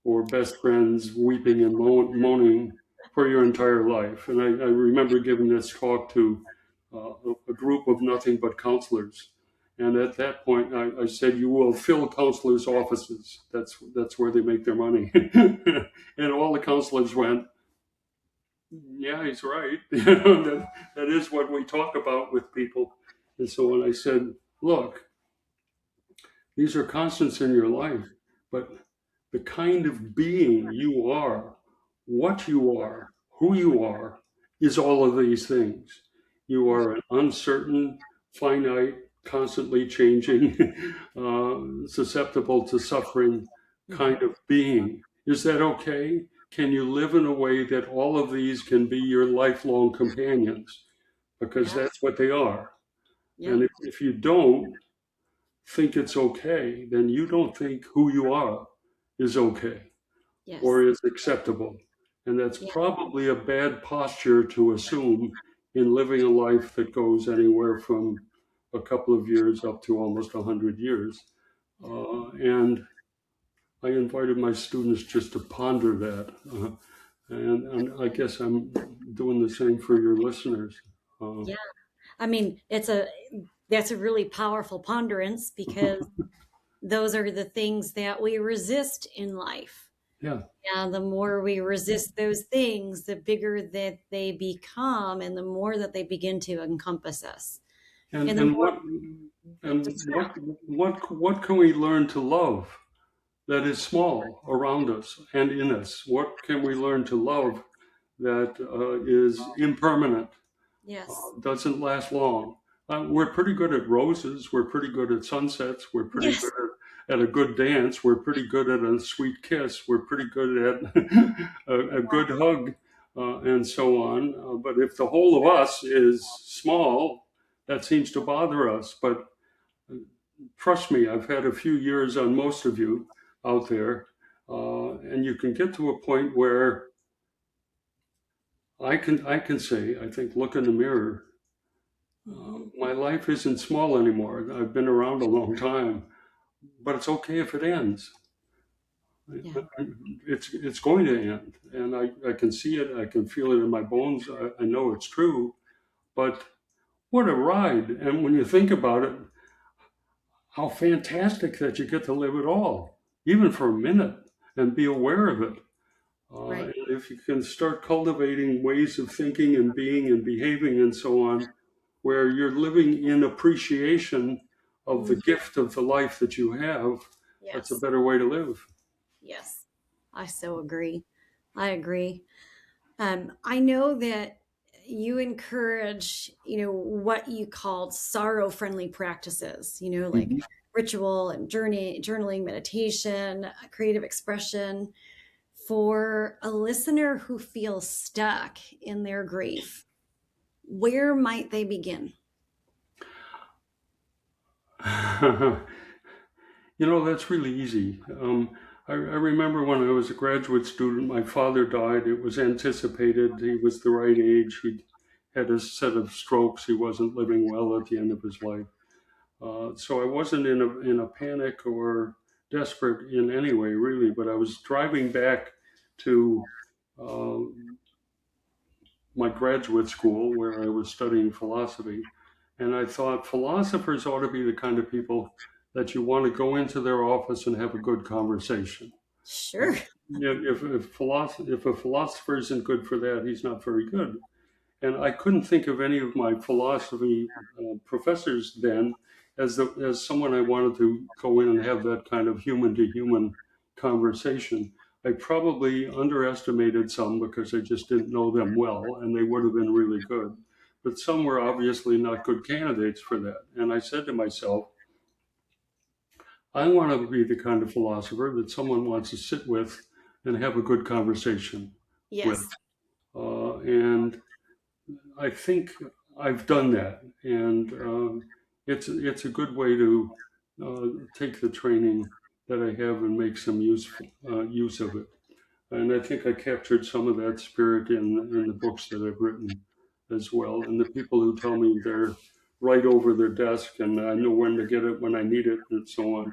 or best friends weeping and moaning for your entire life. And I remember giving this talk to a group of nothing but counselors. And at that point, I said, you will fill counselors' offices. That's where they make their money. And all the counselors went, yeah, he's right. That is what we talk about with people. And so when I said, look, these are constants in your life, but the kind of being you are, what you are, who you are, is all of these things. You are an uncertain, finite, constantly changing, susceptible to suffering kind of being. Is that okay? Can you live in a way that all of these can be your lifelong companions? Because that's what they are. Yeah. And if you don't think it's okay, then you don't think who you are is okay Yes. or is acceptable. And that's probably a bad posture to assume in living a life that goes anywhere from a couple of years up to almost 100 years. And I invited my students just to ponder that. And I guess I'm doing the same for your listeners. Yeah. I mean, that's a really powerful ponderance, because those are the things that we resist in life. Yeah. And the more we resist those things, the bigger that they become, and the more that they begin to encompass us. And what can we learn to love that is small around us and in us? What can we learn to love that is impermanent, Yes. doesn't last long? We're pretty good at roses. We're pretty good at sunsets. We're pretty Yes. good at a good dance. We're pretty good at a sweet kiss. We're pretty good at a good hug, and so on. But if the whole of us is small, that seems to bother us. But trust me, I've had a few years on most of you out there, and you can get to a point where I can say, I think, look in the mirror. My life isn't small anymore. I've been around a long time, but it's okay if it ends. Yeah. It's going to end, and I can see it. I can feel it in my bones. I know it's true, but what a ride! And when you think about it, how fantastic that you get to live it all, even for a minute, and be aware of it. Right. If you can start cultivating ways of thinking and being and behaving and so on, where you're living in appreciation of the gift of the life that you have, that's a Yes. better way to live. Yes. I so agree. I agree. I know that you encourage, what you called sorrow-friendly practices, like ritual and journaling, meditation, creative expression, for a listener who feels stuck in their grief. Where might they begin? That's really easy. I remember when I was a graduate student, my father died. It was anticipated. He was the right age. He had a set of strokes. He wasn't living well at the end of his life. So I wasn't in a panic or desperate in any way, really. But I was driving back to uh, my graduate school where I was studying philosophy, and I thought philosophers ought to be the kind of people that you want to go into their office and have a good conversation. Sure. If a philosopher isn't good for that, he's not very good. And I couldn't think of any of my philosophy professors then as someone I wanted to go in and have that kind of human to human conversation. I probably underestimated some because I just didn't know them well, and they would have been really good. But some were obviously not good candidates for that. And I said to myself, I want to be the kind of philosopher that someone wants to sit with and have a good conversation with. Yes. And I think I've done that, and it's a good way to take the training that I have and make some use of it. And I think I captured some of that spirit in the books that I've written as well. And the people who tell me they're right over their desk and I know when to get it when I need it and so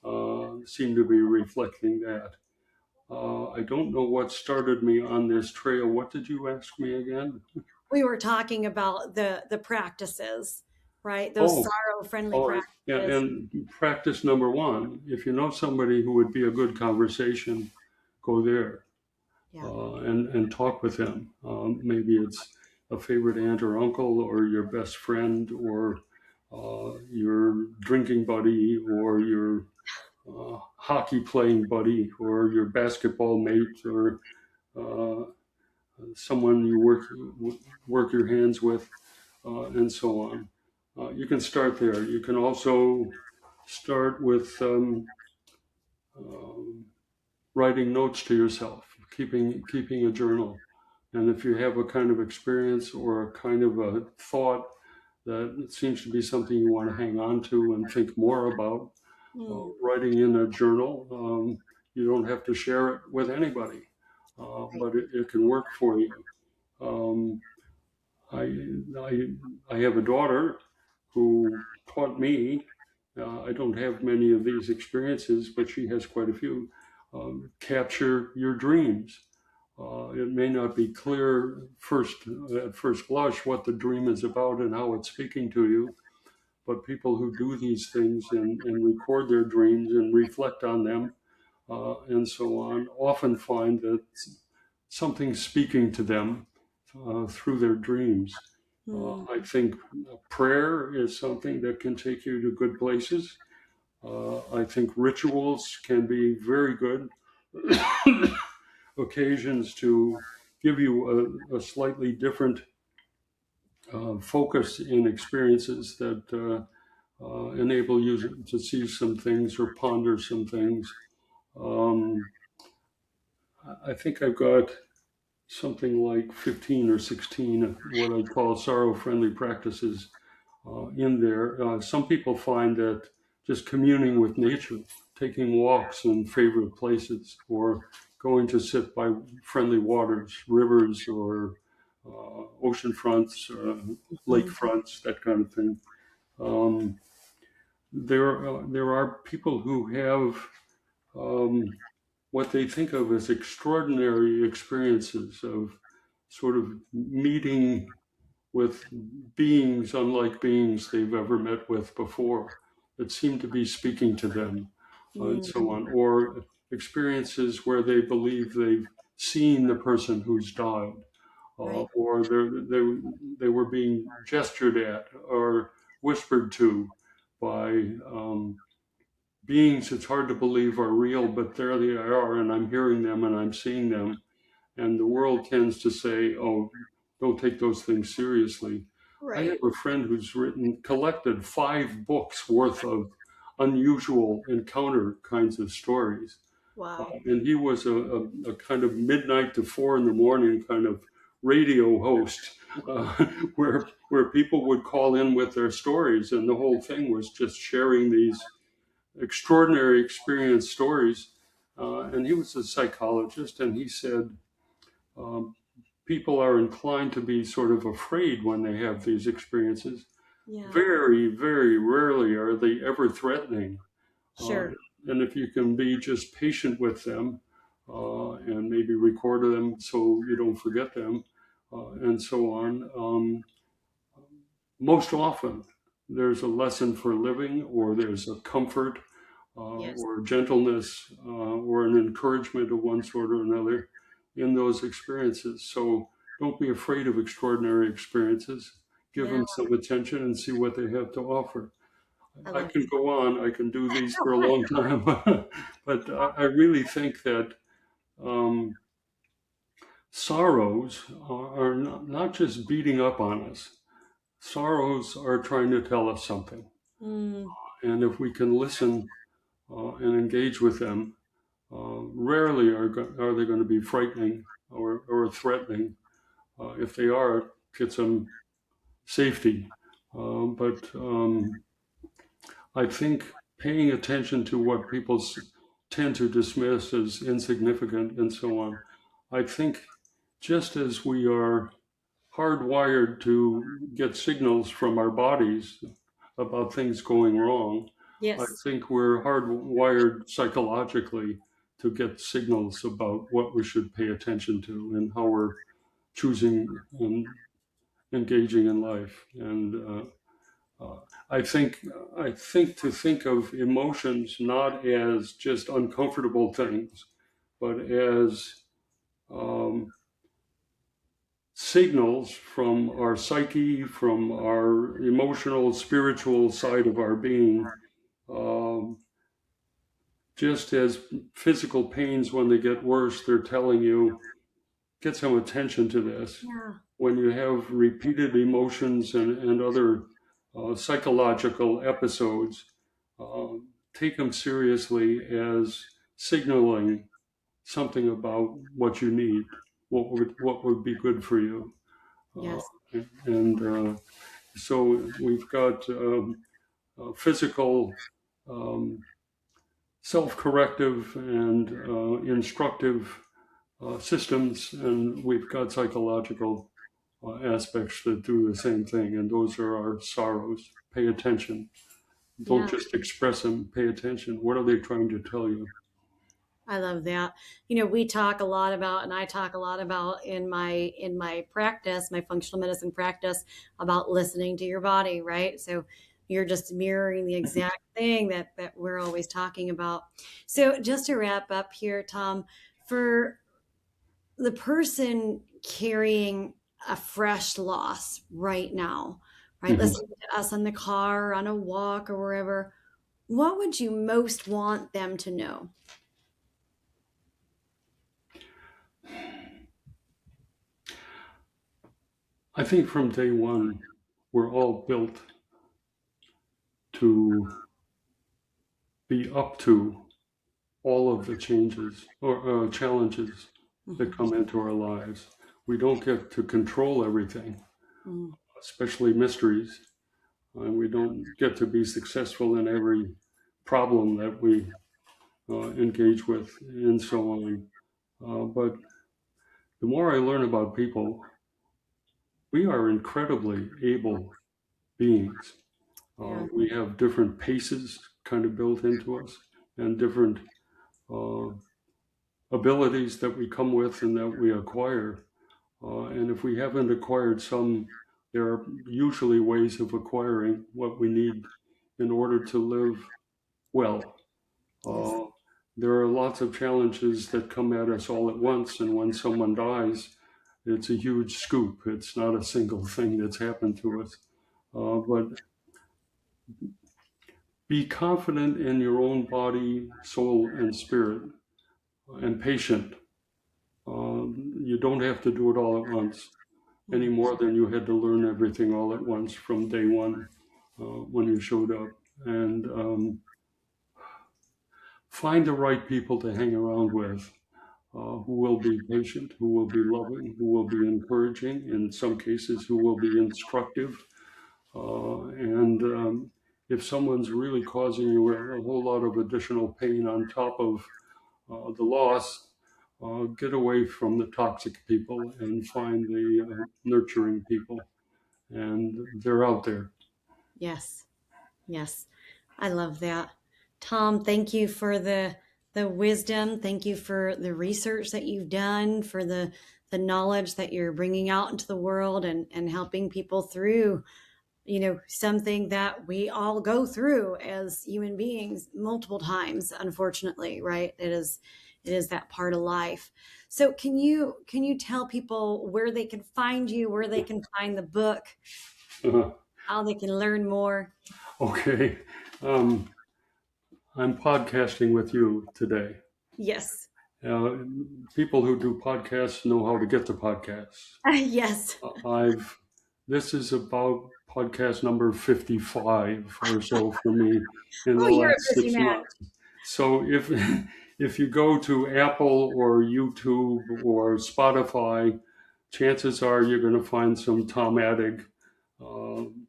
on, seem to be reflecting that. I don't know what started me on this trail. What did you ask me again? We were talking about the practices, right? Those Oh, sorrow friendly oh, yeah. practices. And practice number one, if you know somebody who would be a good conversation, go there. Yeah. And talk with them. Maybe it's a favorite aunt or uncle, or your best friend, or your drinking buddy, or your hockey playing buddy, or your basketball mate, or uh, someone you work your hands with, and so on. You can start there. You can also start with um, writing notes to yourself, keeping a journal. And if you have a kind of experience or a kind of a thought that seems to be something you want to hang on to and think more about, Mm, writing in a journal, you don't have to share it with anybody, right. but it can work for you. Um, I, I, I have a daughter who taught me. I don't have many of these experiences, but she has quite a few. Capture your dreams. It may not be clear at first blush what the dream is about and how it's speaking to you, but people who do these things and record their dreams and reflect on them and so on often find that something's speaking to them through their dreams. Mm, I think prayer is something that can take you to good places. I think rituals can be very good occasions to give you a slightly different focus in experiences that enable you to see some things or ponder some things. Um, I think I've got something like 15 or 16 what I call sorrow friendly practices in there. Some people find that just communing with nature, taking walks in favorite places, or going to sit by friendly waters, rivers, or ocean fronts, lake mm, fronts, that kind of thing. Um, there are people who have um, what they think of as extraordinary experiences of sort of meeting with beings unlike beings they've ever met with before that seem to be speaking to them and mm, so on, or experiences where they believe they've seen the person who's died, right. or they were being gestured at or whispered to by beings it's hard to believe are real, but there they are, and I'm hearing them and I'm seeing them. And the world tends to say, oh, don't take those things seriously. I Right. have a friend who's collected 5 books worth of unusual encounter kinds of stories. Wow. And he was a kind of midnight to 4 in the morning kind of radio host uh, where people would call in with their stories. And the whole thing was just sharing these extraordinary experience stories. And he was a psychologist, and he said, um, people are inclined to be sort of afraid when they have these experiences. Yeah. Very, very rarely are they ever threatening. Uh, Sure. and if you can be just patient with them and maybe record them so you don't forget them and so on, most often there's a lesson for living, or there's a comfort Yes. or gentleness or an encouragement of one sort or another in those experiences. So don't be afraid of extraordinary experiences. Give Yeah. them some attention and see what they have to offer. I I love can go on, I can do these for a long time, but I really think that um, sorrows are not just beating up on us, sorrows are trying to tell us something. Mm, And if we can listen and engage with them, rarely are they going to be frightening or threatening. If they are, it gets them safety. But I think paying attention to what people tend to dismiss as insignificant and so on. I think just as we are hardwired to get signals from our bodies about things going wrong, I Yes. think we're hardwired psychologically to get signals about what we should pay attention to and how we're choosing and engaging in life. And I think to think of emotions not as just uncomfortable things, but as um, signals from our psyche, from our emotional, spiritual side of our being. Um, just as physical pains, when they get worse, they're telling you, get some attention to this. Yeah. When you have repeated emotions and other psychological episodes, take them seriously as signaling something about what you need, what would be good for you. Uh, Yes. and so we've got physical, um, self-corrective, and instructive systems, and we've got psychological aspects that do the same thing, and those are our sorrows. Pay attention. Don't Yeah. just express them. Pay attention. What are they trying to tell you? I love that. We talk a lot about, and I talk a lot about in my practice, my functional medicine practice, about listening to your body, right? So you're just mirroring the exact thing that we're always talking about. So just to wrap up here, Tom, for the person carrying a fresh loss right now, right? Mhm. Listening to us in the car, on a walk, or wherever, what would you most want them to know? I think from day one, we're all built to be up to all of the changes or challenges that Mhm. come into our lives. We don't get to control everything, Mm. especially mysteries. And we don't get to be successful in every problem that we engage with, and so on. But the more I learn about people, we are incredibly able beings. Yeah. We have different paces kind of built into us, and different uh, abilities that we come with and that we acquire. And if we haven't acquired some, there are usually ways of acquiring what we need in order to live well. Yes. Uh, there are lots of challenges that come at us all at once, and when someone dies, it's a huge scoop. It's not a single thing that's happened to us. But be confident in your own body, soul, and spirit, and patient. You don't have to do it all at once, any Mm. more than you had to learn everything all at once from day one when you showed up. And find the right people to hang around with, who will be patient, who will be loving, who will be encouraging, in some cases, who will be instructive. And if someone's really causing you a whole lot of additional pain on top of the loss, get away from the toxic people and find the nurturing people. And they're out there. Yes. Yes. I love that. Tom, thank you for the wisdom. Thank you for the research that you've done, for the knowledge that you're bringing out into the world, and helping people through, something that we all go through as human beings multiple times, unfortunately, right? It is that part of life. So can you tell people where they can find you, where they can find the book, how they can learn more? Okay. Um, I'm podcasting with you today. Yes. Uh, People who do podcasts know how to get to podcasts. Yes. I've This is about podcast number 55 or so for me in Oh, the you're a last busy 6 man. months. So if you go to Apple or YouTube or Spotify, chances are you're going to find some Tom Attig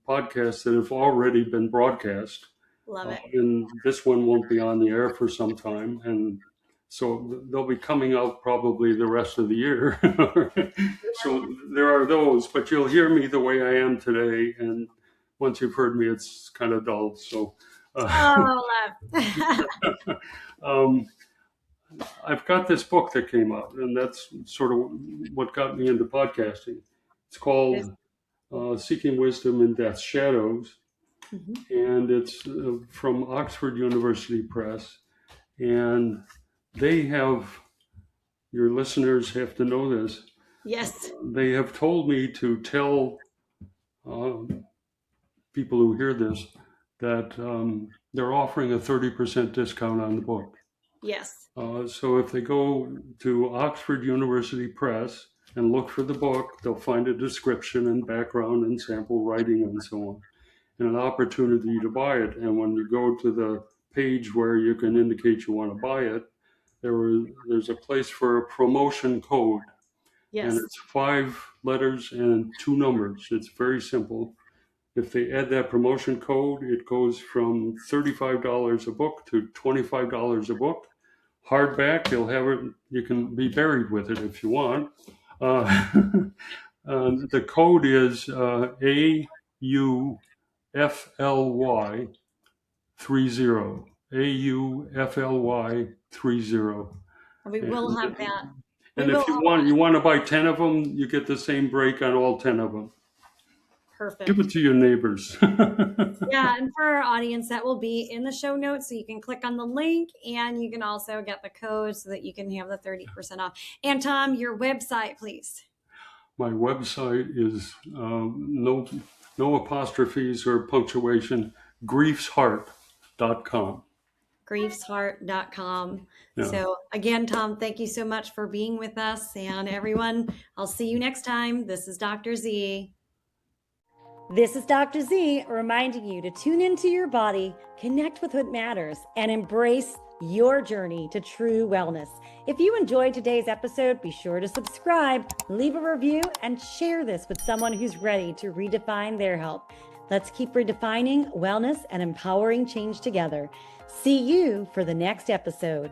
podcasts that have already been broadcast. Love it. And this one won't be on the air for some time. And so they'll be coming out probably the rest of the year. So there are those, but you'll hear me the way I am today. And once you've heard me, it's kind of dull. So Love. I've got this book that came out, and that's sort of what got me into podcasting. It's called Seeking Wisdom in Death's Shadows, and it's from Oxford University Press. And they have, your listeners have to know this. Yes. They have told me to tell people who hear this that they're offering a 30% discount on the book. Yes. So if they go to Oxford University Press and look for the book, they'll find a description and background and sample writing and so on, and an opportunity to buy it. And when you go to the page where you can indicate you want to buy it, there's a place for a promotion code. Yes. And it's 5 letters and 2 numbers. It's very simple. If they add that promotion code, it goes from $35 a book to $25 a book. Hardback, you'll have it. You can be buried with it if you want. The code is AUFLY 30. AUFLY 30. We will have that. And if you want to buy 10 of them, you get the same break on all 10 of them. Perfect. Give it to your neighbors. Yeah, and for our audience, that will be in the show notes, so you can click on the link, and you can also get the code so that you can have the 30% off. And Tom, your website, please. My website is no apostrophes or punctuation, griefsheart.com. griefsheart.com. Yeah. So again, Tom, thank you so much for being with us. And everyone, I'll see you next time. This is Dr. Z. This is Dr. Z reminding you to tune into your body, connect with what matters, and embrace your journey to true wellness. If you enjoyed today's episode, be sure to subscribe, leave a review, and share this with someone who's ready to redefine their health. Let's keep redefining wellness and empowering change together. See you for the next episode.